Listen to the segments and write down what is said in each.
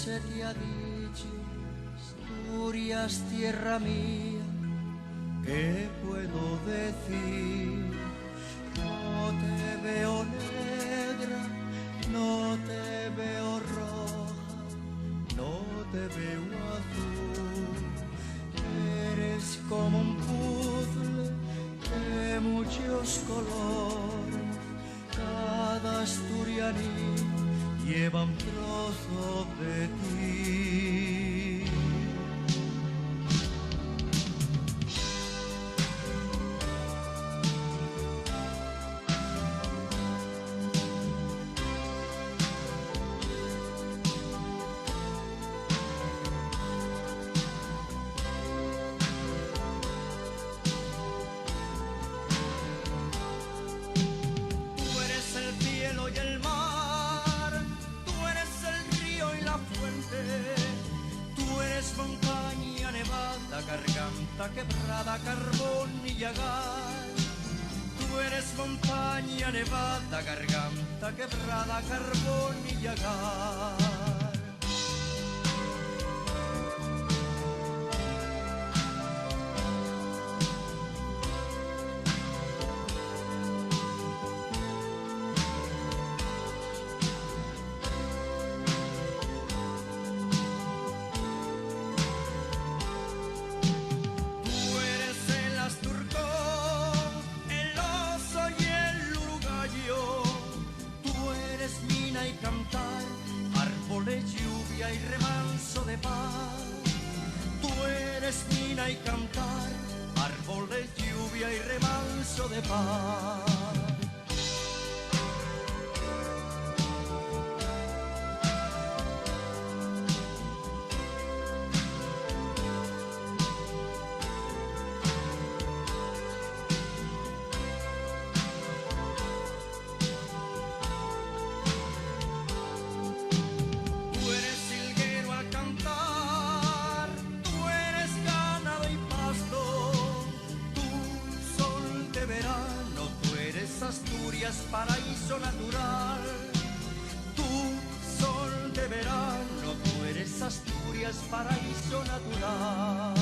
se te ha dicho, Asturias, tierra mía, ¿qué puedo decir? No te veo negra, no te veo roja, no te veo azul. Eres como un puzzle de muchos colores, cada asturianí lleva un trozo de ti. Tú eres el cielo y el mar, tú eres el río y la fuente, tú eres montaña nevada, garganta quebrada, carbón y llagar. Tú eres montaña nevada, garganta quebrada, carbón y llagar. Tú eres el asturcón, el oso y el uruguayo. Tú eres mina y cantar, árboles, lluvia y remanso de paz. Tú eres mina y cantar, árboles, lluvia y remanso de paz. Tú eres silguero al cantar, tú eres ganado y pasto, tú sol de verano, tú eres Asturias, paraíso natural. Tú sol de verano, tú eres Asturias, paraíso natural.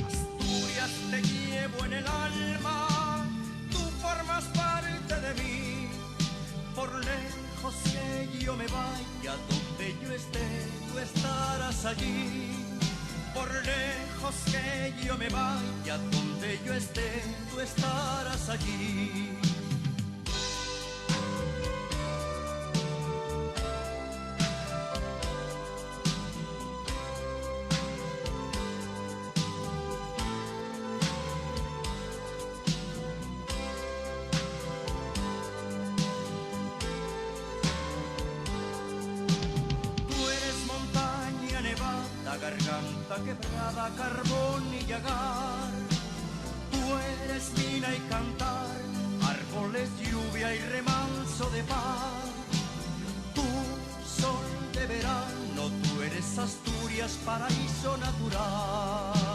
Asturias te llevo en el alma, tú formas parte de mí. Por lejos que yo me vaya, donde yo esté, tú estarás allí. Por lejos que yo me vaya, donde yo esté, tú estarás allí. Tú eres montaña nevada, garganta quebrada, carbón y llagar. Tú eres mina y cantar, árboles, lluvia y remanso de paz. Tú sol de verano, tú eres Asturias, paraíso natural.